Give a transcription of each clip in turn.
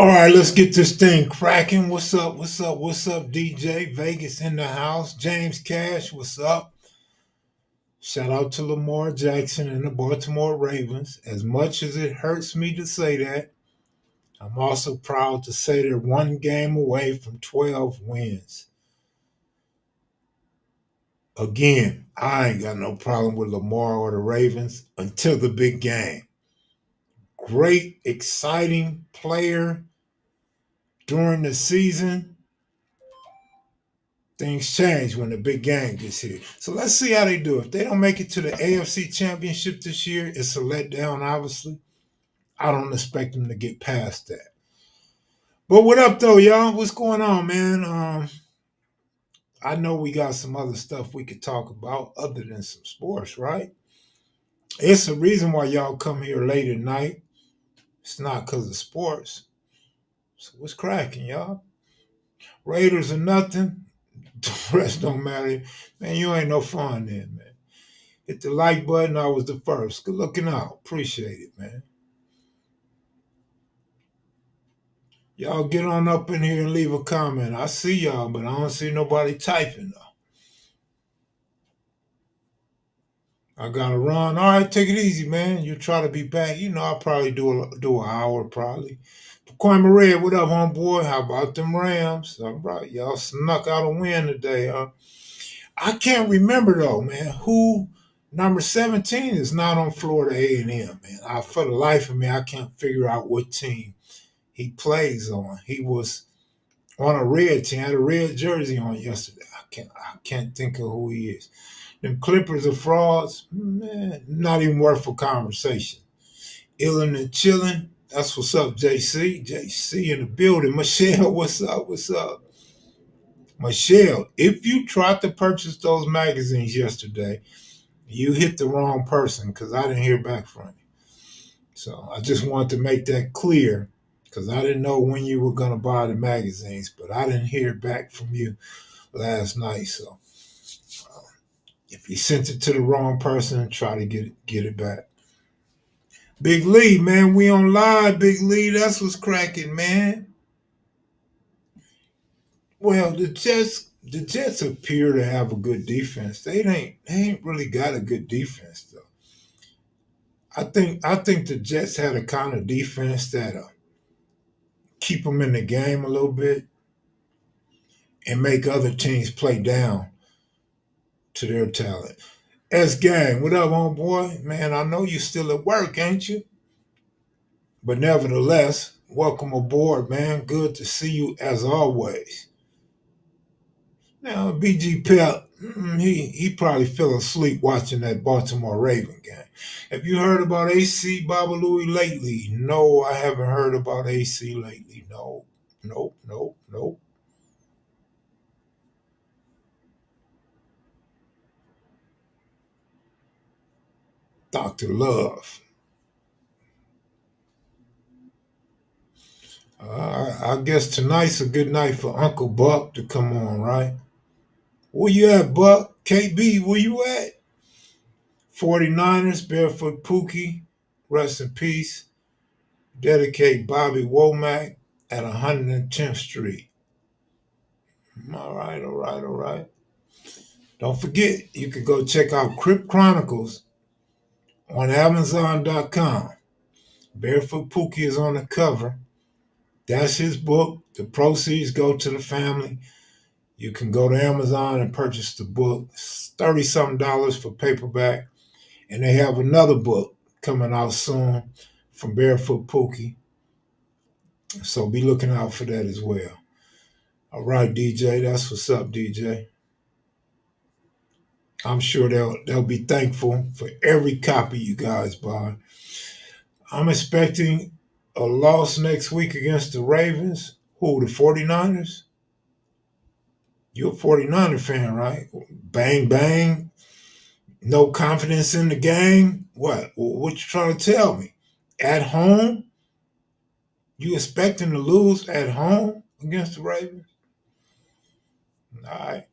All right, let's get this thing cracking. What's up? What's up? What's up, DJ? Vegas in the house. James Cash, what's up? Shout out to Lamar Jackson and the Baltimore Ravens. As much as it hurts me to say that, I'm also proud to say they're one game away from 12 wins. Again, I ain't got no problem with Lamar or the Ravens until the big game. Great, exciting player during the season. Things change when the big game gets here. So let's see how they do. If they don't make it to the AFC Championship this year, it's a letdown, obviously. I don't expect them to get past that. But what up, though, y'all? What's going on, man? I know we got some other stuff we could talk about other than some sports, right? It's a reason why y'all come here late at night. It's not because of sports. So what's cracking, y'all? Raiders or nothing. The rest don't matter. Man, you ain't no fun then, man. Hit the like button. I was the first. Good looking out. Appreciate it, man. Y'all get on up in here and leave a comment. I see y'all, but I don't see nobody typing though. I gotta run. All right, take it easy, man. You try to be back. You know, I'll probably do an hour probably. Kwame Red, what up, homeboy? How about them Rams? All right, y'all snuck out a win today, huh? I can't remember though, man. Who number 17 is not on Florida A&M, man. For the life of me, I can't figure out what team he plays on. He was on a red team, had a red jersey on yesterday. I can't think of who he is. Them Clippers are frauds, man, not even worth a conversation. Illin and chilling. That's what's up, JC. JC in the building. Michelle, what's up? What's up? Michelle, if you tried to purchase those magazines yesterday, you hit the wrong person because I didn't hear back from you. So I just wanted to make that clear because I didn't know when you were going to buy the magazines, but I didn't hear back from you last night. So if you sent it to the wrong person, try to get it back. Big Lee, man, we on live, Big Lee. That's what's cracking, man. Well, the Jets appear to have a good defense. They ain't really got a good defense though. I think the Jets had a kind of defense that keep them in the game a little bit and make other teams play down to their talent. S Gang, what up, homeboy? Man, I know you still at work, ain't you? But nevertheless, welcome aboard, man. Good to see you as always. Now, BG Pep, he probably fell asleep watching that Baltimore Raven game. Have you heard about AC Babalui lately? No, I haven't heard about AC lately. No, nope, nope, nope. Dr. Love. I guess tonight's a good night for Uncle Buck to come on, right? Where you at, Buck? KB, where you at? 49ers, Barefoot Pookie, rest in peace. Dedicate Bobby Womack at 110th Street. All right, all right, all right. Don't forget, you can go check out Crypt Chronicles on Amazon.com. Barefoot Pookie is on the cover. That's his book. The proceeds go to the family. You can go to Amazon and purchase the book. It's 30 something dollars for paperback. And they have another book coming out soon from Barefoot Pookie. So be looking out for that as well. All right, DJ, that's what's up, DJ. I'm sure they'll be thankful for every copy you guys buy. I'm expecting a loss next week against the Ravens. Who, the 49ers? You're a 49er fan, right? Bang, bang. No confidence in the game. What you trying to tell me? At home? You expecting to lose at home against the Ravens? All right.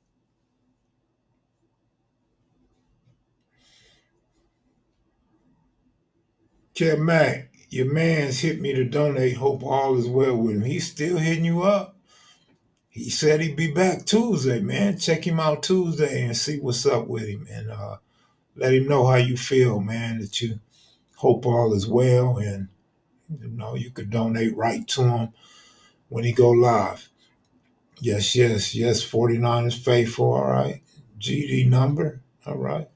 Kev Mac, Your man's hit me to donate. Hope all is well with him. He's still hitting you up. He said he'd be back Tuesday, man. Check him out Tuesday and see what's up with him, and let him know how you feel, man. That you hope all is well, and you could donate right to him when he go live. Yes, yes, yes. 49 is faithful. All right. GD number. All right.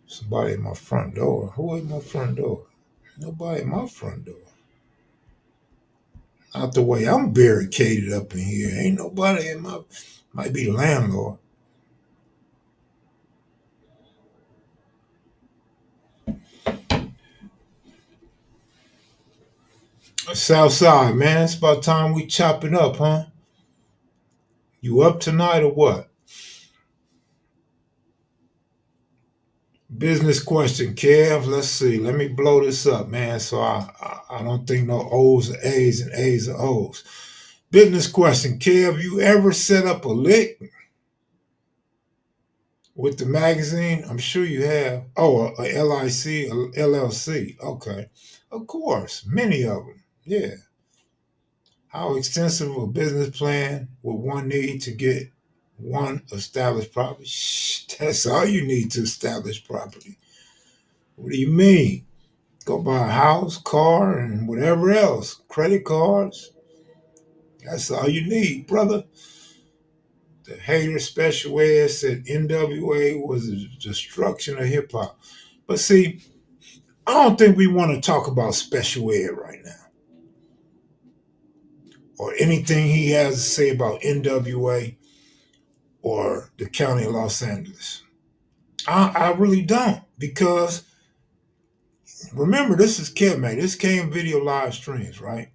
Somebody at my front door. Who at my front door? Nobody at my front door. Out the way. I'm barricaded up in here. Ain't nobody in my. Might be the landlord. Southside, man. It's about time we chop it up, huh? You up tonight or what? Business question, Kev. Let's see. Let me blow this up, man. So I don't think no O's are A's and A's are O's. Business question, Kev. You ever set up a lick with the magazine? I'm sure you have. Oh, a LIC, a LLC. Okay. Of course. Many of them. Yeah. How extensive a business plan would one need to get one established property? Shh, that's all you need to establish property. What do you mean? Go buy a house, car, and whatever else. Credit cards. That's all you need, brother. The hater special ed said NWA was the destruction of hip hop. But see, I don't think we want to talk about special ed right now or anything he has to say about NWA or the county of Los Angeles. I really don't because remember, this is Kev Mac. This came video live streams, right?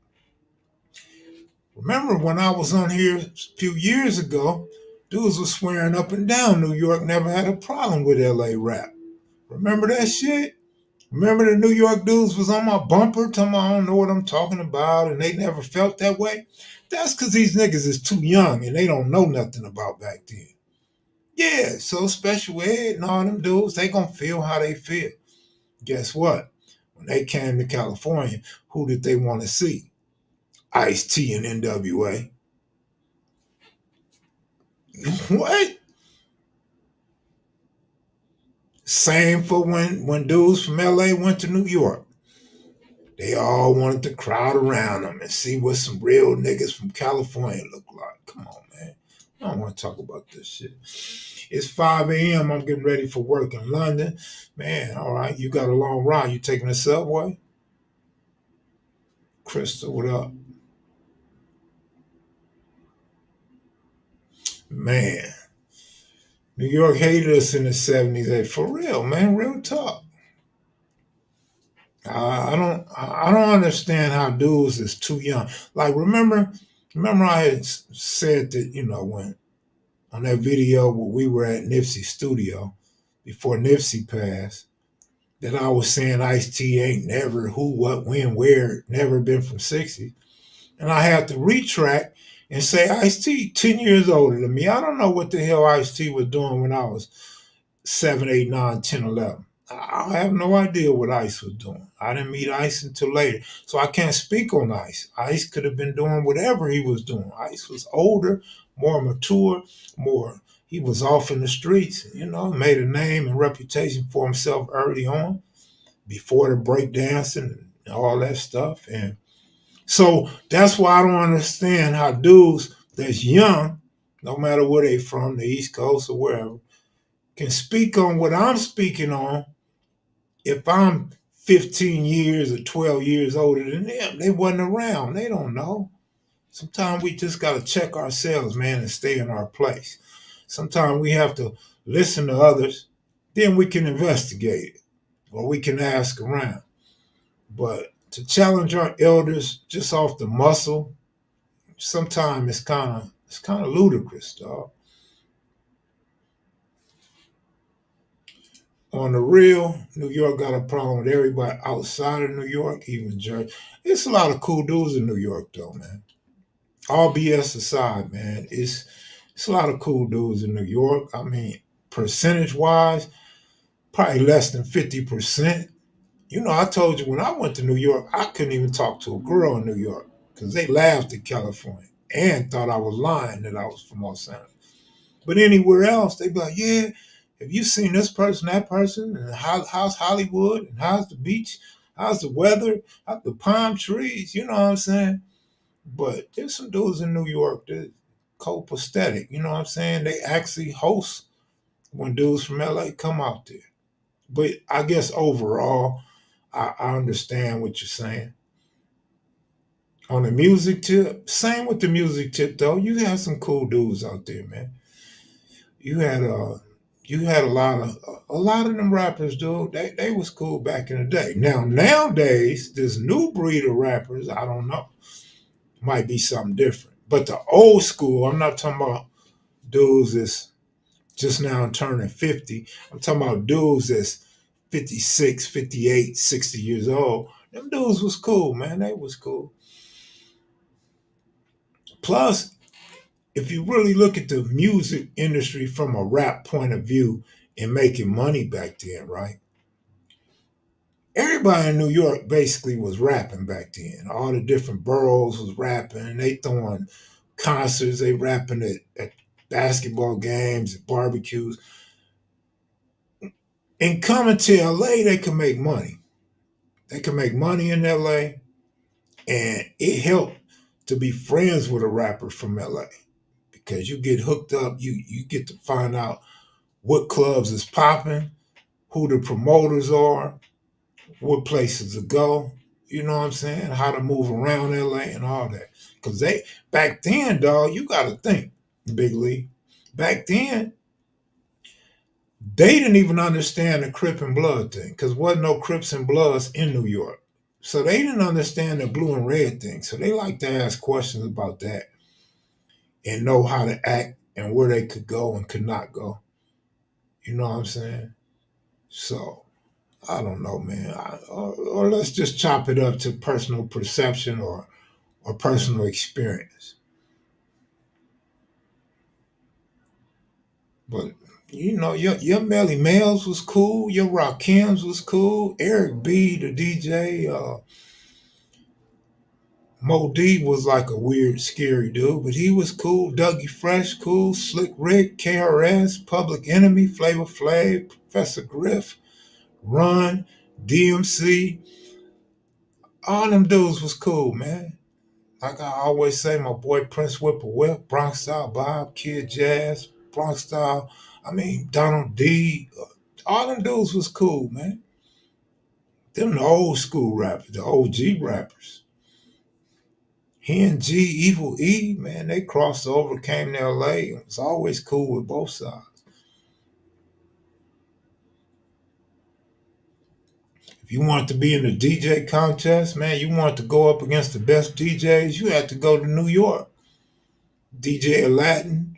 Remember when I was on here a few years ago, dudes was swearing up and down New York never had a problem with LA rap. Remember that shit? Remember the New York dudes was on my bumper talking about I don't know what I'm talking about and they never felt that way? That's because these niggas is too young and they don't know nothing about back then. Yeah, so special ed and all them dudes, they gonna feel how they feel. Guess what? When they came to California, who did they want to see? Ice-T and NWA. What? Same for when dudes from LA went to New York. They all wanted to crowd around them and see what some real niggas from California look like. Come on, man. I don't want to talk about this shit. It's 5 a.m. I'm getting ready for work in London. Man, all right, you got a long ride. You taking the subway? Crystal, what up? Man, New York hated us in the 70s. Hey, for real, man, real talk. I don't understand how dudes is too young. Like remember I had said that when on that video where we were at Nipsey's studio before Nipsey passed that I was saying Ice T ain't never who what when where never been from 60, and I had to retract and say Ice T 10 years older than me. I don't know what the hell Ice T was doing when I was 7, 8, 9, 10, 11. I have no idea what Ice was doing. I didn't meet Ice until later. So I can't speak on Ice. Ice could have been doing whatever he was doing. Ice was older, more mature, he was off in the streets, made a name and reputation for himself early on, before the breakdancing and all that stuff. And so that's why I don't understand how dudes that's young, no matter where they from, the East Coast or wherever, can speak on what I'm speaking on if I'm 15 years or 12 years older than them. They wasn't around. They don't know. Sometimes we just got to check ourselves, man, and stay in our place. Sometimes we have to listen to others, then we can investigate it or we can ask around. But to challenge our elders just off the muscle, sometimes it's kind of ludicrous, dog. On the real, New York got a problem with everybody outside of New York, even Jersey. It's a lot of cool dudes in New York, though, man. All BS aside, man, it's a lot of cool dudes in New York. I mean, percentage wise, probably less than 50%. I told you when I went to New York, I couldn't even talk to a girl in New York because they laughed at California and thought I was lying that I was from Los Angeles. But anywhere else, they'd be like, yeah, have you seen this person, that person? And how's Hollywood? And how's the beach? How's the weather? How's the palm trees? You know what I'm saying? But there's some dudes in New York that copacetic. You know what I'm saying? They actually host when dudes from LA come out there. But I guess overall, I understand what you're saying. On the music tip, same with the music tip though. You had some cool dudes out there, man. You had you had a lot of them rappers, dude. They was cool back in the day. Now nowadays, this new breed of rappers, I don't know, might be something different. But the old school, I'm not talking about dudes that's just now turning 50. I'm talking about dudes that's 56, 58, 60 years old. Them dudes was cool, man. They was cool. Plus, if you really look at the music industry from a rap point of view and making money back then, right? Everybody in New York basically was rapping back then. All the different boroughs was rapping. They throwing concerts, they rapping at basketball games, at barbecues. And coming to LA, they can make money. They can make money in LA, and it helped to be friends with a rapper from LA because you get hooked up. You get to find out what clubs is popping, who the promoters are, what places to go. You know what I'm saying? How to move around LA and all that. Because they back then, dog, you got to think, Big Lee. Back then, they didn't even understand the Crip and Blood thing because wasn't no Crips and Bloods in New York. So they didn't understand the blue and red thing. So they like to ask questions about that and know how to act and where they could go and could not go. You know what I'm saying? So I don't know, man. Or let's just chop it up to personal perception or personal experience. But your Melly Mels was cool. Your Rakims was cool. Eric B, the DJ. Mo D was like a weird, scary dude, but he was cool. Dougie Fresh, cool. Slick Rick, KRS, Public Enemy, Flavor Flav, Professor Griff, Run, DMC. All them dudes was cool, man. Like I always say, my boy Prince Whipper Bronx Style Bob, Kid Jazz, Bronx Style. I mean, Donald D. All them dudes was cool, man. Them the old school rappers, the OG rappers. He and G, Evil E, man, they crossed over, came to LA. It was always cool with both sides. If you want to be in the DJ contest, man, you want to go up against the best DJs, you had to go to New York. DJ Aladdin,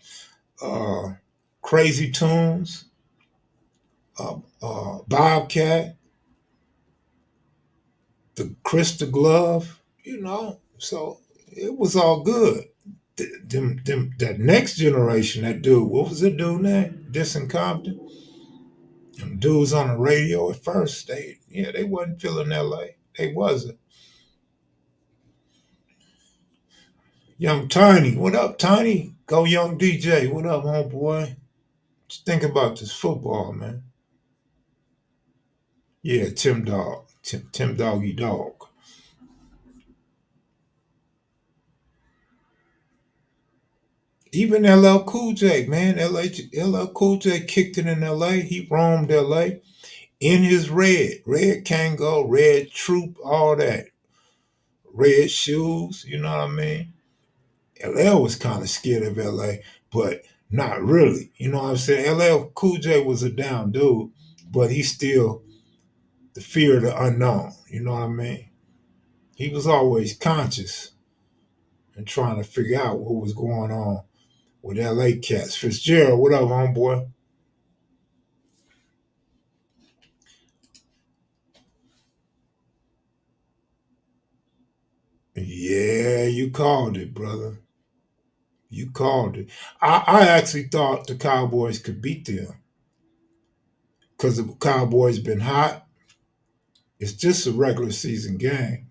uh, Crazy Tunes, Bobcat, the Crystal Glove, So it was all good. That next generation, that dude, what was that dude name? Disson Compton. Them dudes on the radio at first, they wasn't feeling LA. They wasn't. Young Tiny, what up, Tiny? Go Young DJ, what up, homeboy? Just think about this football, man. Yeah, Tim Dog, Tim Doggy Dog. Even LL Cool J, man. LL Cool J kicked it in LA. He roamed LA in his red Kango, red troop, all that. Red shoes, you know what I mean? LL was kind of scared of LA, but not really. You know what I'm saying? LL Cool J was a down dude, but he still the fear of the unknown. You know what I mean? He was always conscious and trying to figure out what was going on with LA cats. Fitzgerald, what up, homeboy? Yeah, you called it, brother. You called it. I actually thought the Cowboys could beat them because the Cowboys been hot. It's just a regular season game.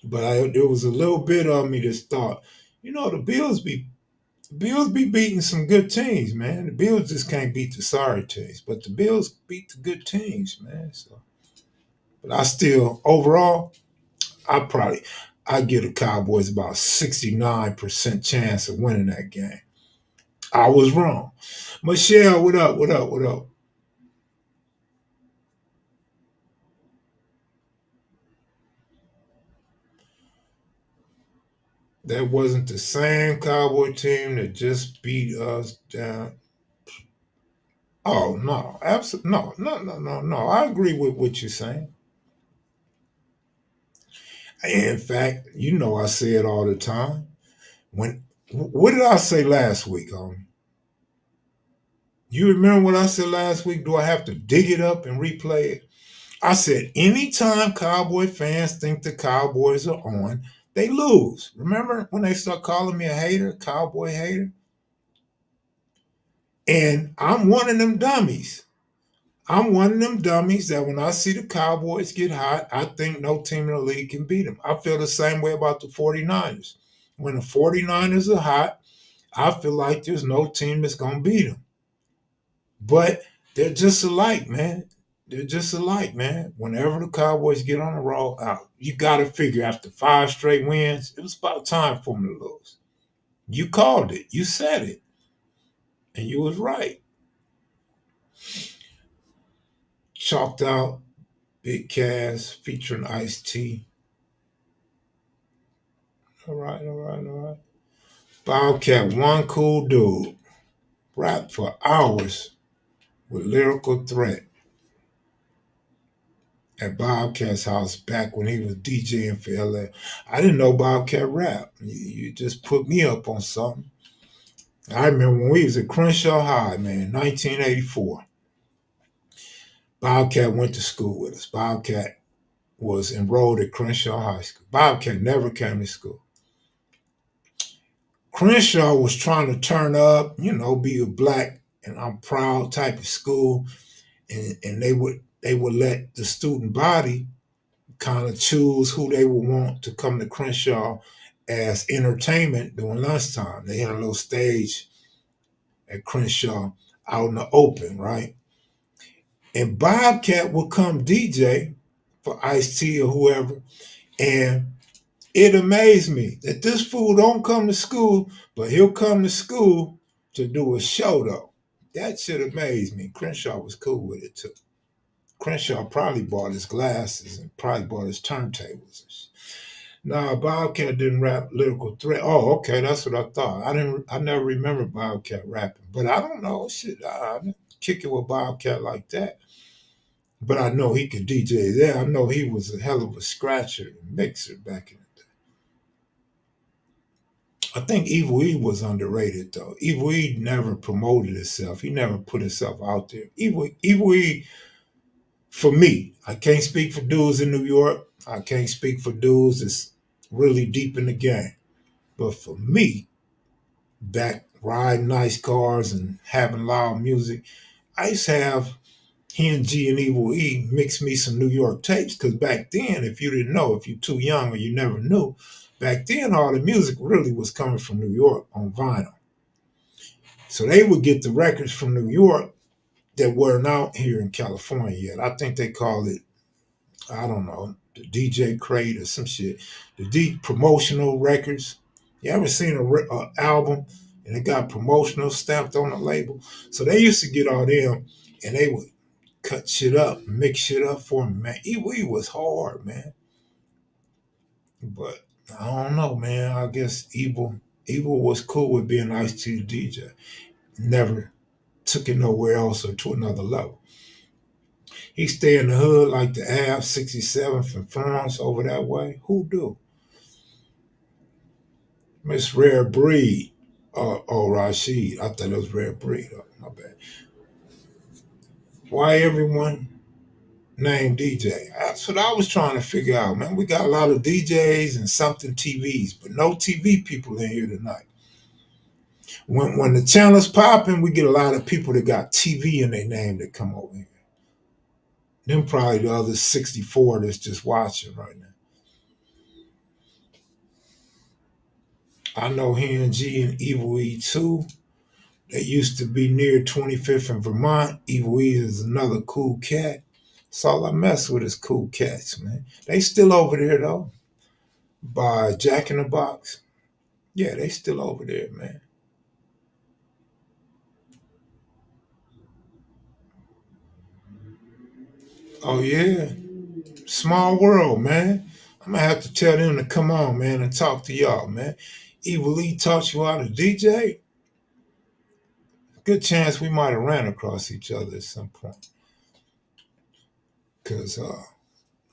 But there was a little bit of me that thought, the Bills be beating some good teams, man. The Bills just can't beat the sorry teams, but the Bills beat the good teams, man. So, but I still overall, I probably I give the Cowboys about 69% chance of winning that game. I was wrong. Michelle, what up? What up? What up? That wasn't the same Cowboy team that just beat us down. Oh no, absolutely no, no, no, no, no. I agree with what you're saying. In fact, I say it all the time. When what did I say last week, homie? You remember what I said last week? Do I have to dig it up and replay it? I said anytime Cowboy fans think the Cowboys are on, they lose. Remember when they start calling me a hater, Cowboy hater? And I'm one of them dummies. I'm one of them dummies that when I see the Cowboys get hot, I think no team in the league can beat them. I feel the same way about the 49ers. When the 49ers are hot, I feel like there's no team that's going to beat them. But they're just alike, man. They're just alike, man. Whenever the Cowboys get on the roll, you got to figure after 5 straight wins, it was about time for them to lose. You called it. You said it. And you was right. Chalked out, Big Cass, featuring Ice T. All right, all right, all right. Bobcat, one cool dude. Rapped for hours with lyrical threat at Bobcat's house back when he was DJing for LA. I didn't know Bobcat rap. You just put me up on something. I remember when we was at Crenshaw High, man, 1984. Bobcat went to school with us. Bobcat was enrolled at Crenshaw High School. Bobcat never came to school. Crenshaw was trying to turn up, be a black and I'm proud type of school, and they would let the student body kind of choose who they would want to come to Crenshaw as entertainment during lunchtime. They had a little stage at Crenshaw out in the open, right? And Bobcat would come DJ for Ice T or whoever, and it amazed me that this fool don't come to school, but he'll come to school to do a show though. That shit amazed me. Crenshaw was cool with it too. Crenshaw probably bought his glasses and probably bought his turntables. Nah, Bobcat didn't rap lyrical threat. Oh, okay, that's what I thought. I never remember Bobcat rapping, but I don't know. Shit, I didn't kick it with Bobcat like that. But I know he could DJ there. I know he was a hell of a scratcher and mixer back in the day. I think Evil E was underrated though. Evil E never promoted himself. He never put himself out there. Evil E, for me, I can't speak for dudes in New York. I can't speak for dudes that's really deep in the game. But for me, back riding nice cars and having loud music, I used to have he and G and Evil E mix me some New York tapes because back then, if you didn't know, if you're too young or you never knew, back then all the music really was coming from New York on vinyl. So they would get the records from New York that weren't out here in California yet. I think they called it, I don't know, the DJ crate or some shit. The promotional records. You ever seen a album and it got promotional stamped on the label? So they used to get all them and they would cut shit up, mix shit up for me, man. E was hard, man. But I don't know, man. I guess Evil was cool with being Ice T DJ. Never took it nowhere else or to another level. He stay in the hood like the Ave 67th and Florence over that way. Who do? Miss Rare Breed. Oh, Rashid. I thought it was Rare Breed. Oh, my bad. Why everyone named DJ? That's what I was trying to figure out, man. We got a lot of DJs and something TVs, but no TV people in here tonight. When the channel's popping, we get a lot of people that got TV in their name that come over here. Them probably the other 64 that's just watching right now. I know Hen G and Evil E too. They used to be near 25th in Vermont. Evil E is another cool cat. That's all I mess with is cool cats, man. They still over there though, by Jack in the Box. Yeah, they still over there, man. Oh yeah, small world, man. I'm gonna have to tell them to come on, man, and talk to y'all, man. Evil E taught you how to DJ. Good chance we might have ran across each other at some point, cause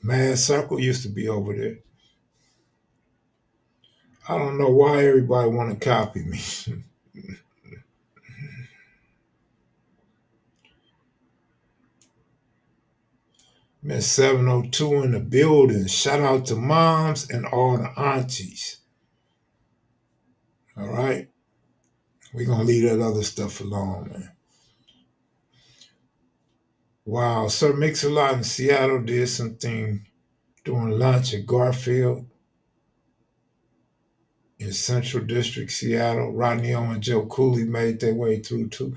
Mad Circle used to be over there. I don't know why everybody want to copy me. Miss 702 in the building. Shout out to moms and all the aunties. All right. We're going to leave that other stuff alone, man. Wow. Sir Mix-a-Lot in Seattle did something during lunch at Garfield in Central District, Seattle. Rodney O and Joe Cooley made their way through too.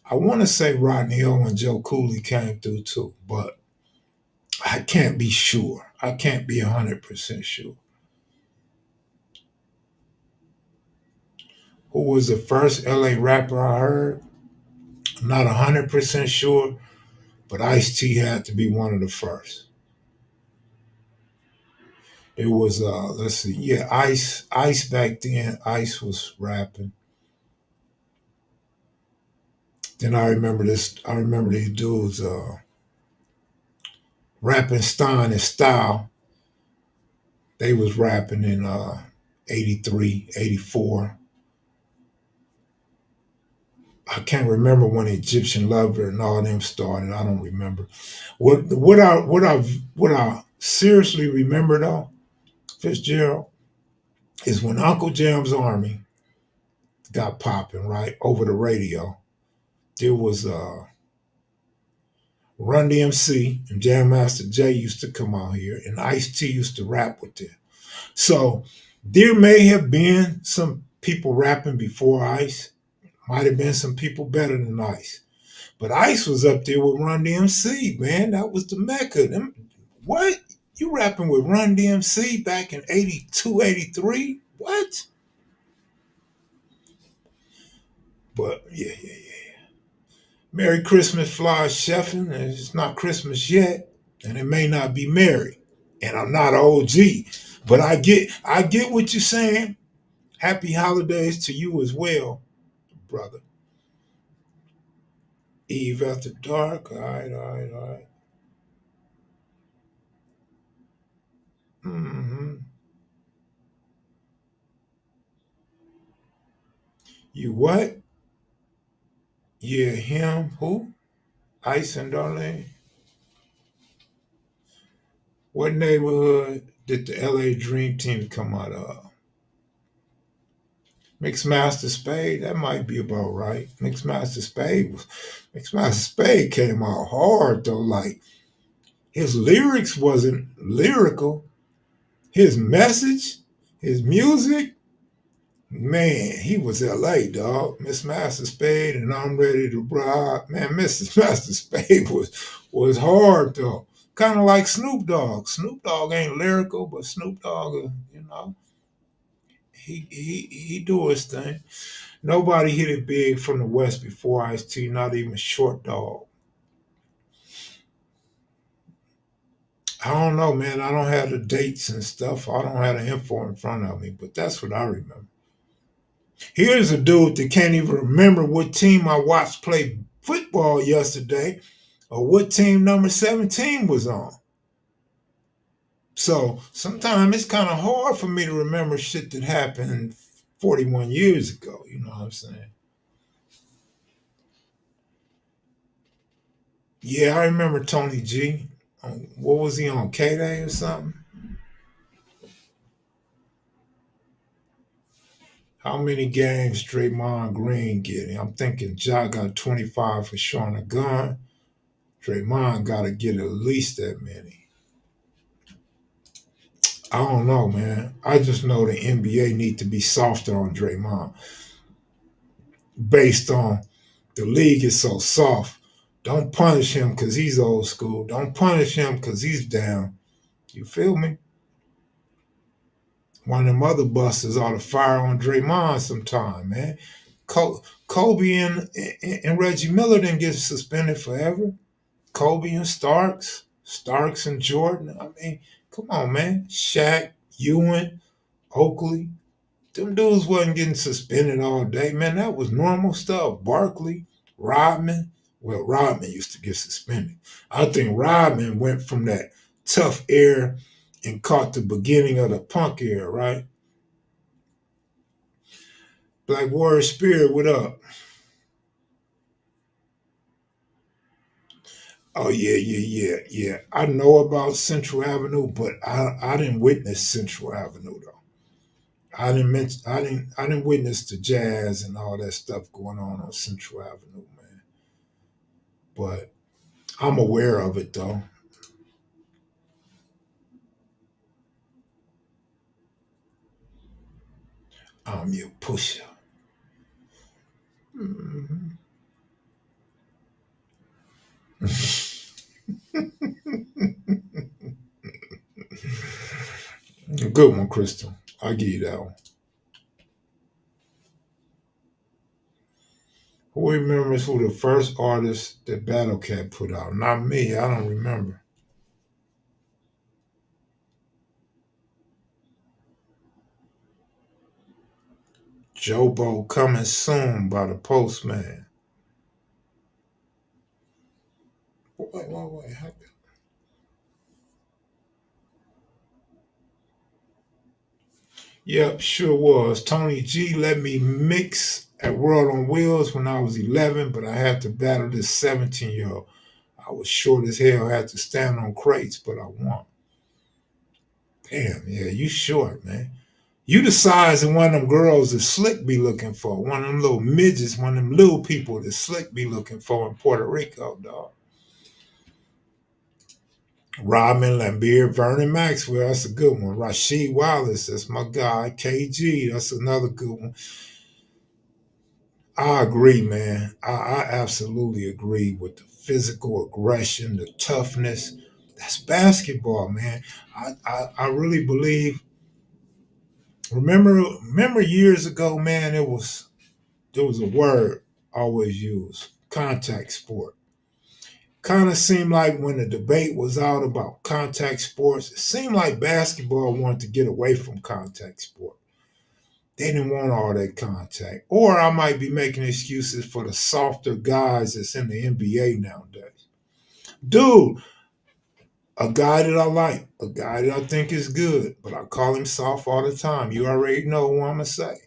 I want to say Rodney O and Joe Cooley came through too, but I can't be sure. I can't be 100% sure. Who was the first LA rapper I heard? I'm not 100% sure, but Ice T had to be one of the first. It was let's see, yeah, Ice back then. Ice was rapping. Then I remember this. I remember these dudes rapping Stein and Style. They was rapping in 83, 84. I can't remember when Egyptian Lover and all them started. I don't remember. What I seriously remember though, Fitzgerald, is when Uncle Jam's Army got popping, right, over the radio. There was Run DMC and Jam Master Jay used to come out here, and Ice T used to rap with them. So there may have been some people rapping before Ice. Might have been some people better than Ice. But Ice was up there with Run DMC, man. That was the mecca. What? You rapping with Run DMC back in 82, 83? What? But yeah. Merry Christmas, Fly Chefin'. It's not Christmas yet, and it may not be merry. And I'm not an OG, but I get what you're saying. Happy holidays to you as well, brother. Eve after dark. All right. Mm-hmm. You what? Yeah, him. Who? Ice and Darlene. What neighborhood did the LA Dream Team come out of? Mixmaster Spade, that might be about right. Mixmaster Spade came out hard though. Like his lyrics wasn't lyrical. His message, his music, man, he was LA dog. Mixmaster Spade and I'm ready to ride. Man, Mrs. Master Spade was hard though. Kind of like Snoop Dogg. Snoop Dogg ain't lyrical, but Snoop Dogg, he do his thing. Nobody hit it big from the West before Ice T, not even Short Dog. I don't know, man. I don't have the dates and stuff. I don't have the info in front of me, but that's what I remember. Here's a dude that can't even remember what team I watched play football yesterday or what team number 17 was on. So sometimes it's kind of hard for me to remember shit that happened 41 years ago. You know what I'm saying? Yeah, I remember Tony G. What was he on? K Day or something? How many games Draymond Green getting? I'm thinking Ja got 25 for showing a gun. Draymond got to get at least that many. I don't know, man. I just know the NBA need to be softer on Draymond based on the league is so soft. Don't punish him because he's old school. Don't punish him because he's down. You feel me? One of them other busters ought to fire on Draymond sometime, man. Kobe and Reggie Miller didn't get suspended forever. Kobe and Starks and Jordan. I mean, come on, man. Shaq, Ewing, Oakley. Them dudes wasn't getting suspended all day, man. That was normal stuff. Barkley, Rodman. Well, Rodman used to get suspended. I think Rodman went from that tough era and caught the beginning of the punk era, right? Black Warrior Spirit, what up? Oh yeah. I know about Central Avenue, but I didn't witness Central Avenue though. I didn't witness the jazz and all that stuff going on Central Avenue, man. But I'm aware of it though. I'm your pusher. Mhm. Good one, Crystal. I give you that one. Who remembers who the first artist that Battle Cat put out? Not me. I don't remember. Jobo coming soon by the postman. Wait. Yep, sure was. Tony G let me mix at World on Wheels when I was 11, but I had to battle this 17-year-old. I was short as hell, had to stand on crates, but I won. Damn, yeah, you short, man. You the size of one of them girls that Slick be looking for. One of them little midgets, one of them little people that Slick be looking for in Puerto Rico, dog. Rodman Lambert, Vernon Maxwell, that's a good one. Rasheed Wallace, that's my guy. KG, that's another good one. I agree, man. I absolutely agree with the physical aggression, the toughness. That's basketball, man. I really believe. Remember years ago, man. There was a word always used: contact sport. Kind of seemed like when the debate was out about contact sports, it seemed like basketball wanted to get away from contact sport. They didn't want all that contact. Or I might be making excuses for the softer guys that's in the NBA nowadays. Dude, a guy that I like, a guy that I think is good, but I call him soft all the time. You already know who I'm going to say.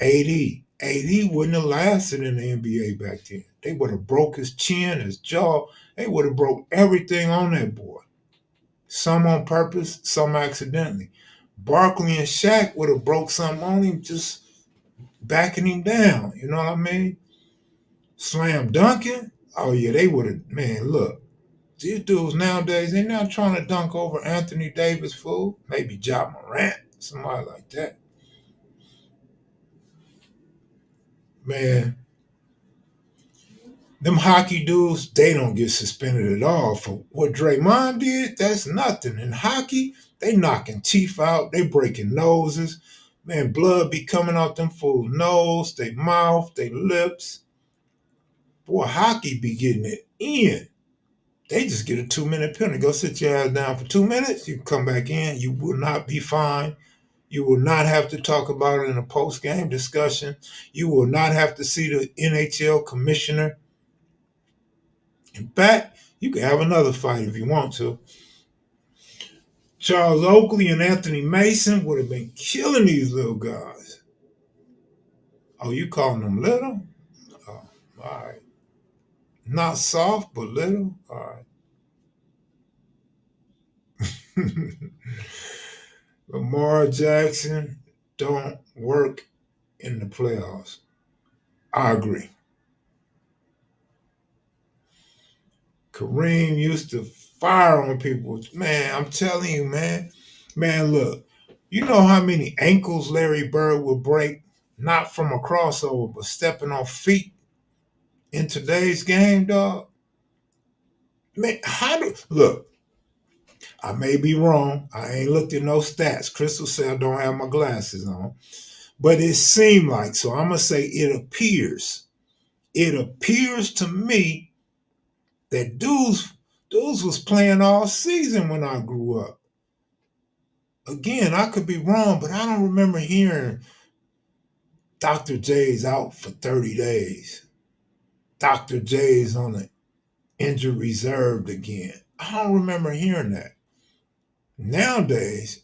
AD. AD wouldn't have lasted in the NBA back then. They would have broke his chin, his jaw. They would have broke everything on that boy. Some on purpose, some accidentally. Barkley and Shaq would have broke something on him just backing him down. You know what I mean? Slam dunking. Oh yeah, they would have. Man, look, these dudes nowadays they not trying to dunk over Anthony Davis, fool. Maybe Ja Morant, somebody like that. Man, them hockey dudes, they don't get suspended at all for what Draymond did. That's nothing. In hockey, they knocking teeth out, they breaking noses. Man, blood be coming out them fools' nose, they mouth, they lips. Boy, hockey be getting it in. They just get a 2 minute penalty. Go sit your ass down for 2 minutes. You can come back in. You will not be fined. You will not have to talk about it in a post game discussion. You will not have to see the NHL commissioner. In fact, you can have another fight if you want to. Charles Oakley and Anthony Mason would have been killing these little guys. Oh, you calling them little? Oh, all right. Not soft, but little? All right. Lamar Jackson don't work in the playoffs. I agree. Kareem used to fire on people. Man, I'm telling you, man. Man, look, you know how many ankles Larry Bird would break, not from a crossover, but stepping on feet in today's game, dog? Man, how do look? I may be wrong. I ain't looked at no stats. Crystal said I don't have my glasses on. But it seemed like, so I'm gonna say it appears. It appears to me that dudes was playing all season when I grew up. Again, I could be wrong, but I don't remember hearing Dr. J's out for 30 days. Dr. J's on the injured reserved again. I don't remember hearing that. Nowadays,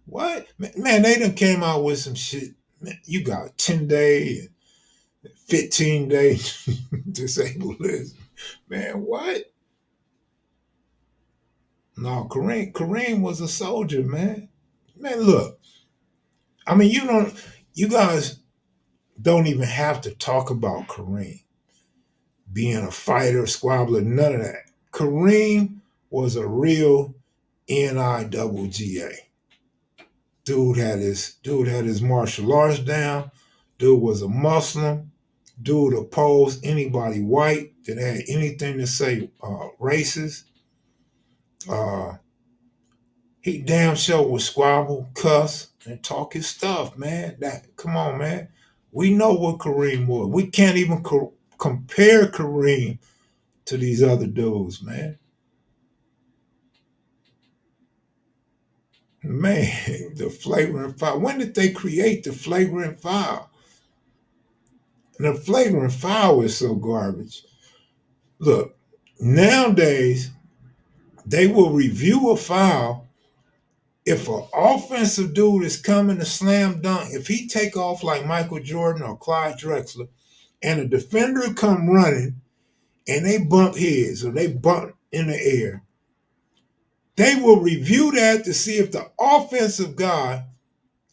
what? Man, they done came out with some shit. Man, you got 10-day and 15-day disabled list. Man, what? No, Kareem was a soldier, man. Man, look, I mean, you guys don't even have to talk about Kareem being a fighter, squabbler, none of that. Kareem was a real NIWGA. Dude had his martial arts down. Dude was a Muslim. Dude opposed anybody white that had anything to say racist. Uh, he damn sure would squabble, cuss, and talk his stuff, man. That come on, man. We know what Kareem was. We can't even compare Kareem to these other dudes, man. Man, the flagrant foul. When did they create the flagrant foul? And the flagrant foul is so garbage. Look, nowadays they will review a foul if an offensive dude is coming to slam dunk. If he take off like Michael Jordan or Clyde Drexler, and a defender come running and they bump heads or they bump in the air, they will review that to see if the offensive guy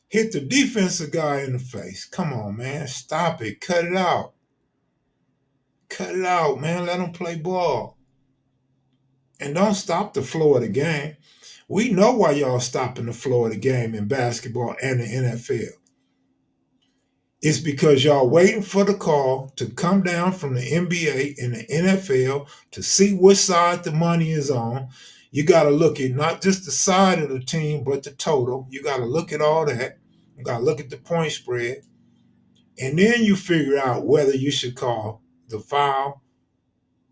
hit the defensive guy in the face. Come on, man. Stop it. Cut it out. Cut it out, man. Let them play ball. And don't stop the flow of the game. We know why y'all stopping the flow of the game in basketball and the NFL. It's because y'all waiting for the call to come down from the NBA and the NFL to see which side the money is on. You got to look at not just the side of the team, but the total. You got to look at all that. You got to look at the point spread. And then you figure out whether you should call the foul,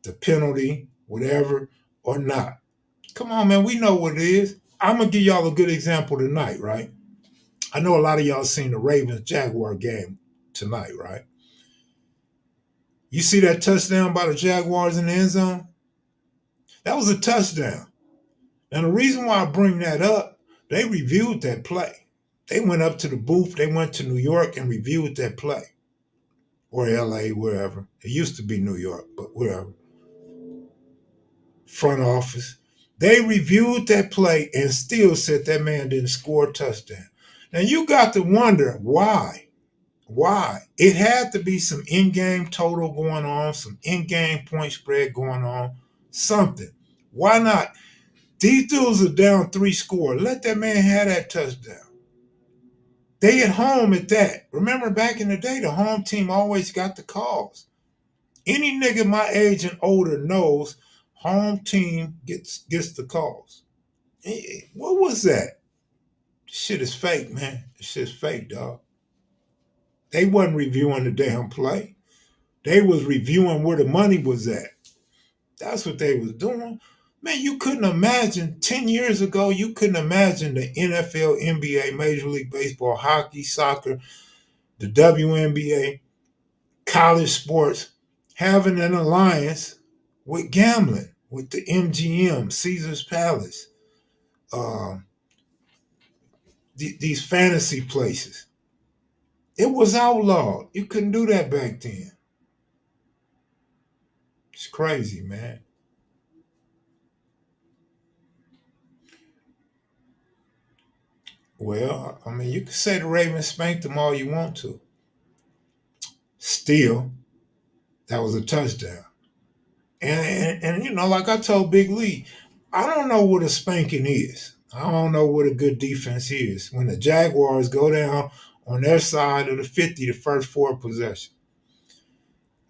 the penalty, whatever, or not. Come on, man. We know what it is. I'm going to give y'all a good example tonight, right? I know a lot of y'all seen the Ravens-Jaguar game tonight, right? You see that touchdown by the Jaguars in the end zone? That was a touchdown. And the reason why I bring that up, they reviewed that play. They went up to the booth. They went to New York and reviewed that play. Or LA, wherever. It used to be New York, but wherever. Front office. They reviewed that play and still said that man didn't score a touchdown. Now you got to wonder why. Why? It had to be some in-game total going on, some in-game point spread going on, something. Why not? These dudes are down 3 score. Let that man have that touchdown. They at home at that. Remember back in the day, the home team always got the calls. Any nigga my age and older knows home team gets the calls. What was that? Shit is fake, man. This shit's fake, dog. They wasn't reviewing the damn play. They was reviewing where the money was at. That's what they was doing. Man, you couldn't imagine 10 years ago, you couldn't imagine the NFL, NBA, Major League Baseball, hockey, soccer, the WNBA, college sports having an alliance with gambling, with the MGM, Caesar's Palace, uh, these fantasy places. It was outlawed. You couldn't do that back then. It's crazy, man. Well, I mean, you can say the Ravens spanked them all you want to. Still, that was a touchdown. And you know, like I told Big Lee, I don't know what a spanking is. I don't know what a good defense is. When the Jaguars go down on their side of the 50, the first four possessions,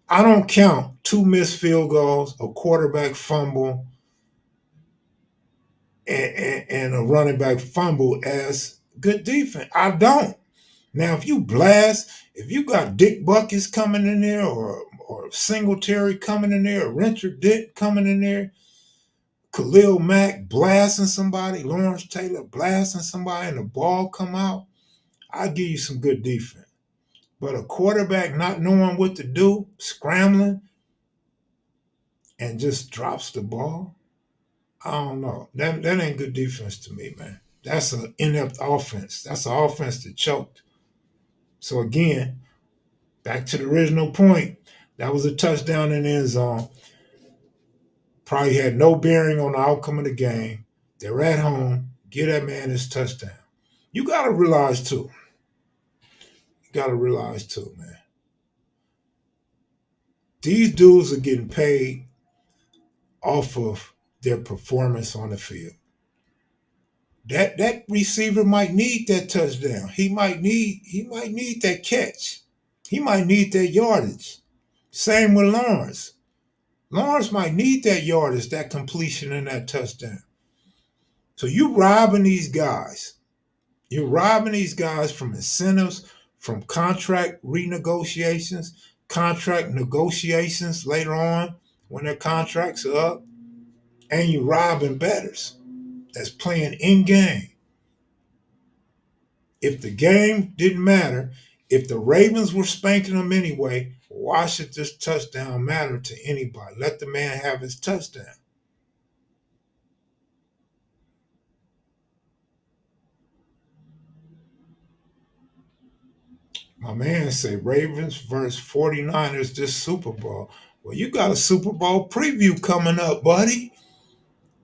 I don't count two missed field goals, a quarterback fumble, and a running back fumble as good defense. I don't. Now, if you blast, if you got Dick Buckets coming in there, or Singletary coming in there, or Richard Dick coming in there, Khalil Mack blasting somebody, Lawrence Taylor blasting somebody, and the ball come out, I give you some good defense. But a quarterback not knowing what to do, scrambling, and just drops the ball, I don't know. That ain't good defense to me, man. That's an inept offense. That's an offense that choked. So again, back to the original point. That was a touchdown in the end zone. Probably had no bearing on the outcome of the game. They're at home. Give that man his touchdown. You gotta realize too. You gotta realize too, man. These dudes are getting paid off of their performance on the field. That receiver might need that touchdown. He might need that catch. He might need that yardage. Same with Lawrence. Lawrence might need that yardage, that completion, and that touchdown. So you robbing these guys. You're robbing these guys from incentives, from contract renegotiations, contract negotiations later on when their contracts are up, and you're robbing bettors that's playing in game. If the game didn't matter, if the Ravens were spanking them anyway, why should this touchdown matter to anybody? Let the man have his touchdown. My man say Ravens versus 49ers this Super Bowl. Well, you got a Super Bowl preview coming up, buddy.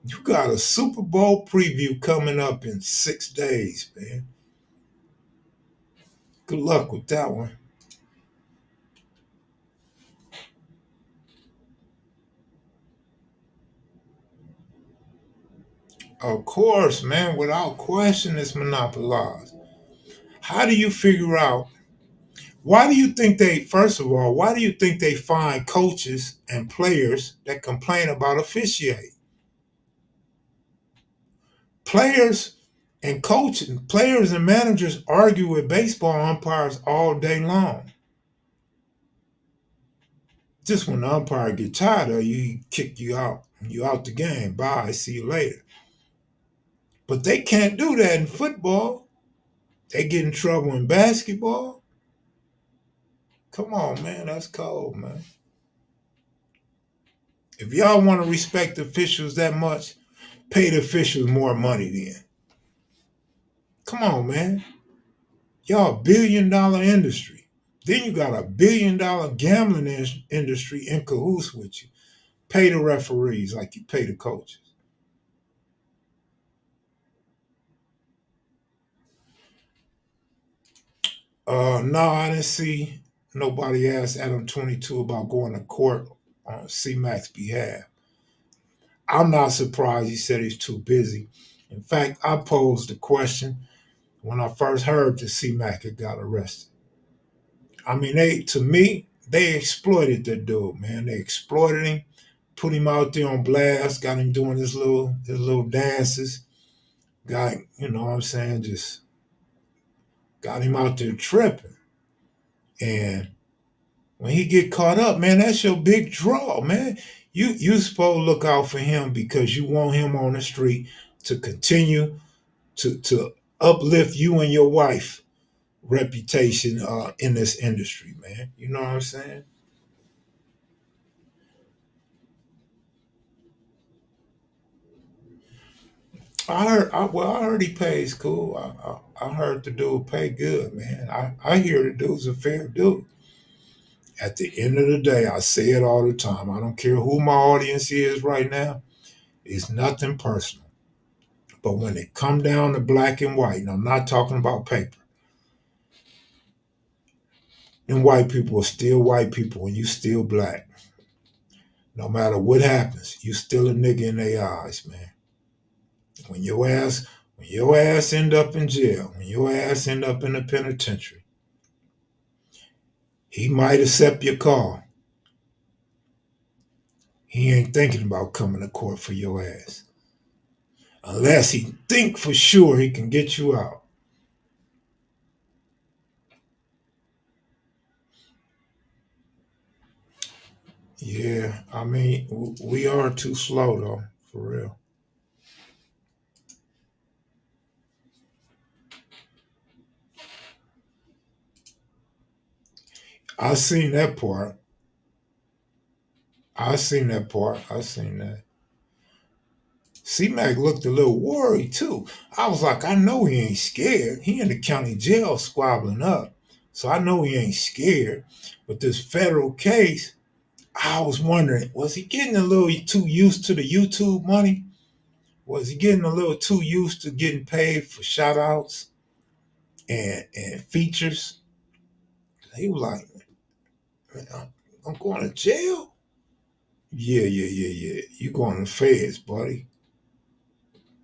You got a Super Bowl preview coming up in 6 days, man. Good luck with that one. Of course, man, without question, it's monopolized. How do you figure out? Why do you think first of all, why do you think they find coaches and players that complain about officiating? Players players and managers argue with baseball umpires all day long. Just when the umpire get tired of you, he kick you out. You out the game. Bye. See you later. But they can't do that in football. They get in trouble in basketball. Come on, man. That's cold, man. If y'all want to respect officials that much, pay the officials more money then. Come on, man. Y'all $1 billion industry. Then you got $1 billion gambling industry in cahoots with you. Pay the referees like you pay the coaches. No, I didn't see nobody ask Adam 22 about going to court on C Mac's behalf. I'm not surprised he said he's too busy. In fact, I posed the question when I first heard that C Mac had got arrested. I mean, to me, they exploited that dude, man. They exploited him, put him out there on blast, got him doing his little dances, got, you know what I'm saying, just got him out there tripping. And when he get caught up, man, that's your big draw, man. You supposed to look out for him because you want him on the street to continue to uplift you and your wife reputation in this industry, man. You know what I'm saying? I heard he pays cool. I heard the dude pay good, man. I hear the dude's a fair dude. At the end of the day, I say it all the time. I don't care who my audience is right now. It's nothing personal. But when it come down to black and white, and I'm not talking about paper, and white people are still white people and you still black. No matter what happens, you still a nigga in their eyes, man. When your ass, when your ass end up in jail, when your ass end up in the penitentiary, he might accept your call. He ain't thinking about coming to court for your ass. Unless he think for sure he can get you out. Yeah, I mean, we are too slow though, for real. I seen that part. I seen that part. I seen that. C Mac looked a little worried too. I was like, I know he ain't scared. He in the county jail squabbling up. So I know he ain't scared. But this federal case, I was wondering, was he getting a little too used to the YouTube money? Was he getting a little too used to getting paid for shoutouts and features? He was like, "Man, I'm going to jail? Yeah, yeah, yeah, yeah. You going to the feds, buddy.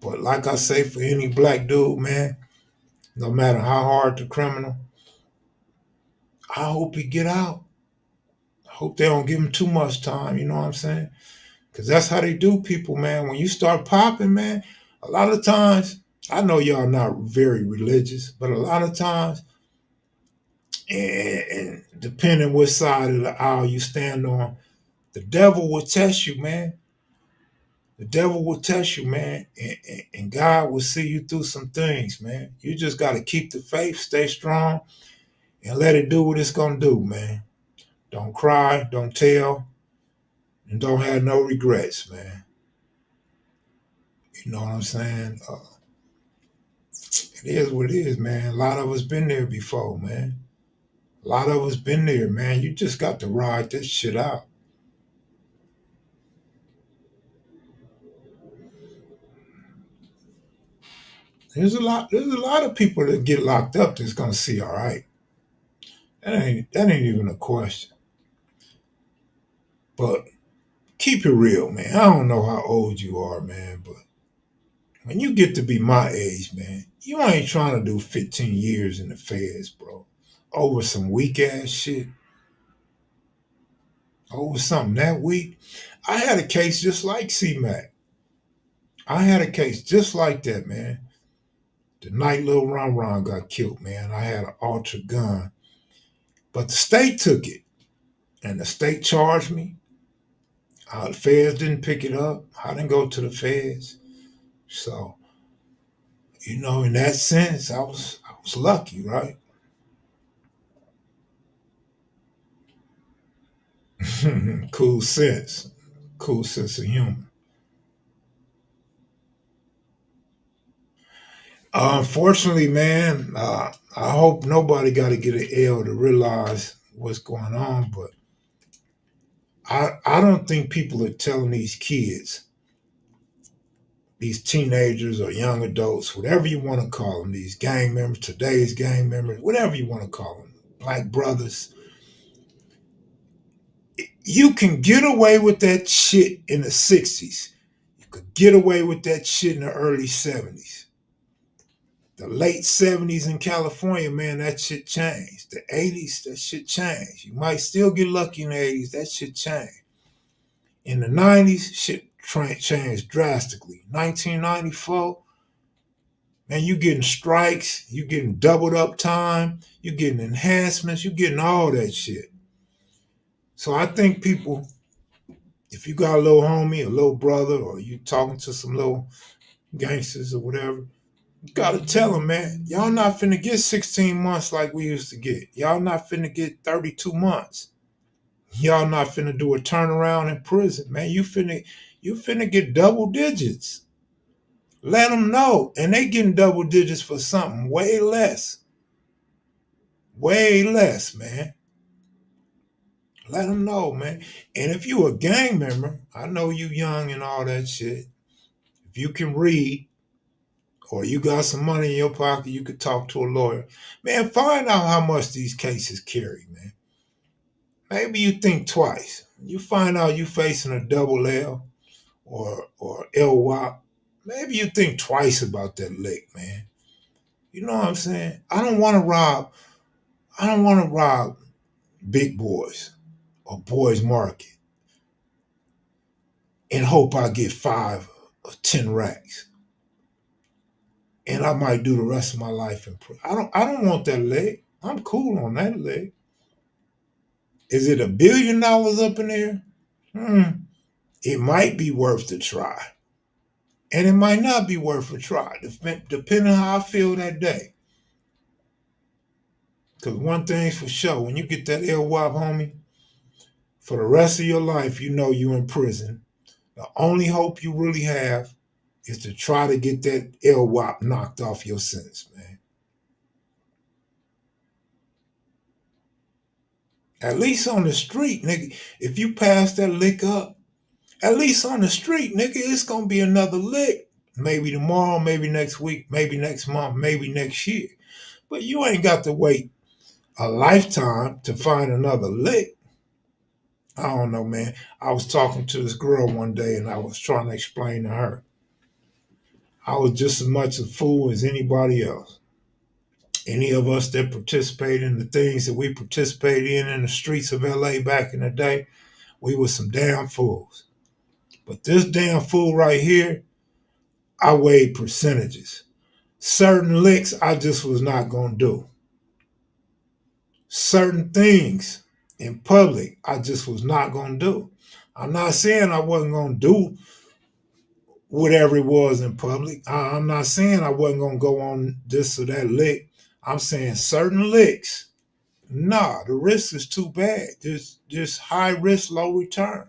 But like I say for any black dude, man, no matter how hard the criminal, I hope he get out. I hope they don't give him too much time, you know what I'm saying? Because that's how they do people, man. When you start popping, man, a lot of times, I know y'all not very religious, but a lot of times, and depending what side of the aisle you stand on, the devil will test you, man. The devil will test you, man, and God will see you through some things, man. You just got to keep the faith, stay strong, and let it do what it's going to do, man. Don't cry, don't tell, and don't have no regrets, man. You know what I'm saying? It is what it is, man. A lot of us been there before, man. A lot of us been there, man. You just got to ride this shit out. There's a lot of people that get locked up that's gonna see all right. That ain't even a question. But keep it real, man. I don't know how old you are, man, but when you get to be my age, man, you ain't trying to do 15 years in the feds, bro. Over some weak ass shit. Over something that weak. I had a case just like C Mac. I had a case just like that, man. The night Lil Ron Ron got killed, man. I had an ultra gun. But the state took it. And the state charged me. The feds didn't pick it up. I didn't go to the feds. So, in that sense, I was lucky, right? Cool sense. Cool sense of humor. Unfortunately, man, I hope nobody got to get an L to realize what's going on, but I don't think people are telling these kids, these teenagers or young adults, whatever you want to call them, these gang members, today's gang members, whatever you want to call them, black brothers, you can get away with that shit in the 60s. You could get away with that shit in the early 70s. The late 70s in California, man, that shit changed. The 80s, that shit changed. You might still get lucky in the 80s, that shit changed. In the 90s, shit changed drastically. 1994, man, you getting strikes, you getting doubled up time, you getting enhancements, you getting all that shit. So I think people, if you got a little homie, a little brother, or you talking to some little gangsters or whatever, you gotta tell them, man, y'all not finna get 16 months like we used to get. Y'all not finna get 32 months. Y'all not finna do a turnaround in prison, man. You finna get double digits. Let them know. And they getting double digits for something way less. Way less, man. Let them know, man. And if you a gang member, I know you young and all that shit. If you can read or you got some money in your pocket, you could talk to a lawyer. Man, find out how much these cases carry, man. Maybe you think twice. You find out you facing a double L or LWAP, maybe you think twice about that lick, man. You know what I'm saying? I don't want to rob big boys or boys market and hope I get 5 or 10 racks. And I might do the rest of my life in prison. I don't want that leg. I'm cool on that leg. Is it $1 billion up in there? It might be worth the try. And it might not be worth a try, depending on how I feel that day. Because one thing's for sure, when you get that LWAP, homie, for the rest of your life, you know you're in prison. The only hope you really have is to try to get that LWAP knocked off your sentence, man. At least on the street, nigga, if you pass that lick up, at least on the street, nigga, it's gonna be another lick. Maybe tomorrow, maybe next week, maybe next month, maybe next year. But you ain't got to wait a lifetime to find another lick. I don't know, man. I was talking to this girl one day and I was trying to explain to her. I was just as much a fool as anybody else. Any of us that participate in the things that we participated in the streets of LA back in the day, we were some damn fools. But this damn fool right here, I weighed percentages. Certain licks I just was not going to do. Certain things in public I just was not going to do. I'm not saying I wasn't going to do whatever it was in public. I'm not saying I wasn't going to go on this or that lick. I'm saying certain licks. Nah, the risk is too bad. Just high risk, low return.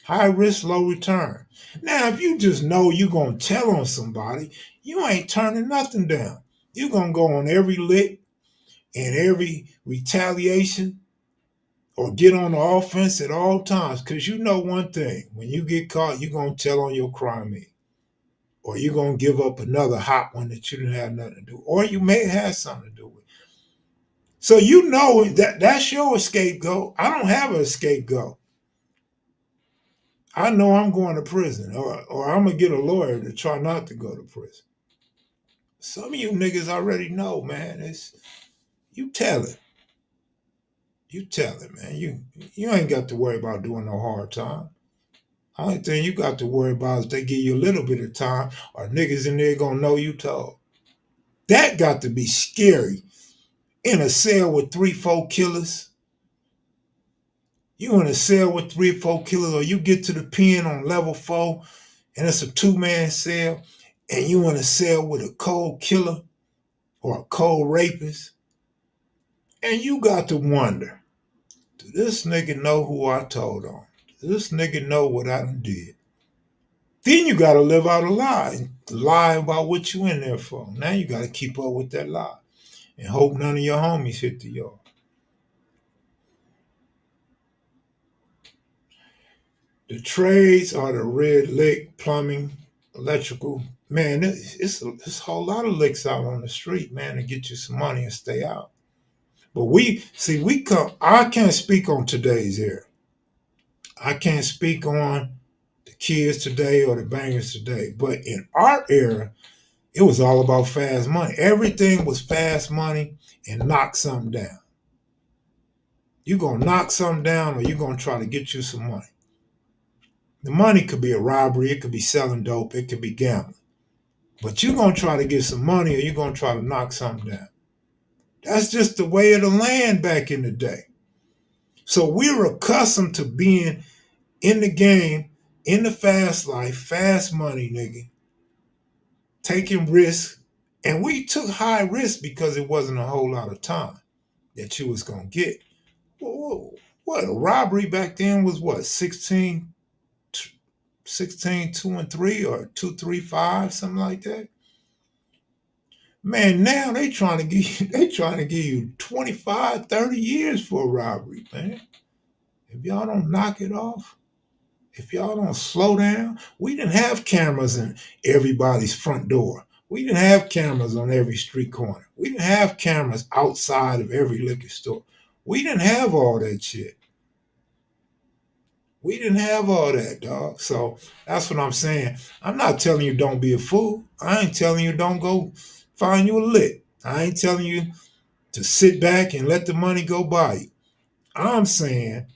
High risk, low return. Now, if you just know you're going to tell on somebody, you ain't turning nothing down. You're going to go on every lick and every retaliation or get on the offense at all times. Because you know one thing, when you get caught, you're going to tell on your crime mate. Or you're going to give up another hot one that you didn't have nothing to do. Or you may have something to do with it. So you know that's your scapegoat. I don't have a scapegoat. I know I'm going to prison, or I'm going to get a lawyer to try not to go to prison. Some of you niggas already know, man. You tell it. You tell it, man. You ain't got to worry about doing no hard time. Only thing you got to worry about is they give you a little bit of time, or niggas in there gonna know you told. That got to be scary. In a cell with 3, 4 killers. You in a cell with 3, 4 killers, or you get to the pen on level 4, and it's a 2-man cell, and you in a cell with a cold killer or a cold rapist, and you got to wonder, do this nigga know who I told on? Does this nigga know what I done did? Then you got to live out a lie about what you in there for. Now you got to keep up with that lie and hope none of your homies hit the yard. The trades are the red lick, plumbing, electrical. Man, it's a whole lot of licks out on the street, man, to get you some money and stay out. But I can't speak on today's era. I can't speak on the kids today or the bangers today. But in our era, it was all about fast money. Everything was fast money and knock something down. You're going to knock something down or you're going to try to get you some money. The money could be a robbery. It could be selling dope. It could be gambling. But you're going to try to get some money or you're going to try to knock something down. That's just the way of the land back in the day. So we're accustomed to being in the game, in the fast life, fast money, nigga, taking risks. And we took high risks because it wasn't a whole lot of time that you was going to get. What, a robbery back then was what, 16, 2 and 3 or 2, 3, 5, something like that? Man, now they trying to give you 25, 30 years for a robbery, man. If y'all don't knock it off, if y'all don't slow down, we didn't have cameras in everybody's front door. We didn't have cameras on every street corner. We didn't have cameras outside of every liquor store. We didn't have all that shit. We didn't have all that, dog. So that's what I'm saying. I'm not telling you don't be a fool. I ain't telling you don't go find you a lick. I ain't telling you to sit back and let the money go by you. I'm saying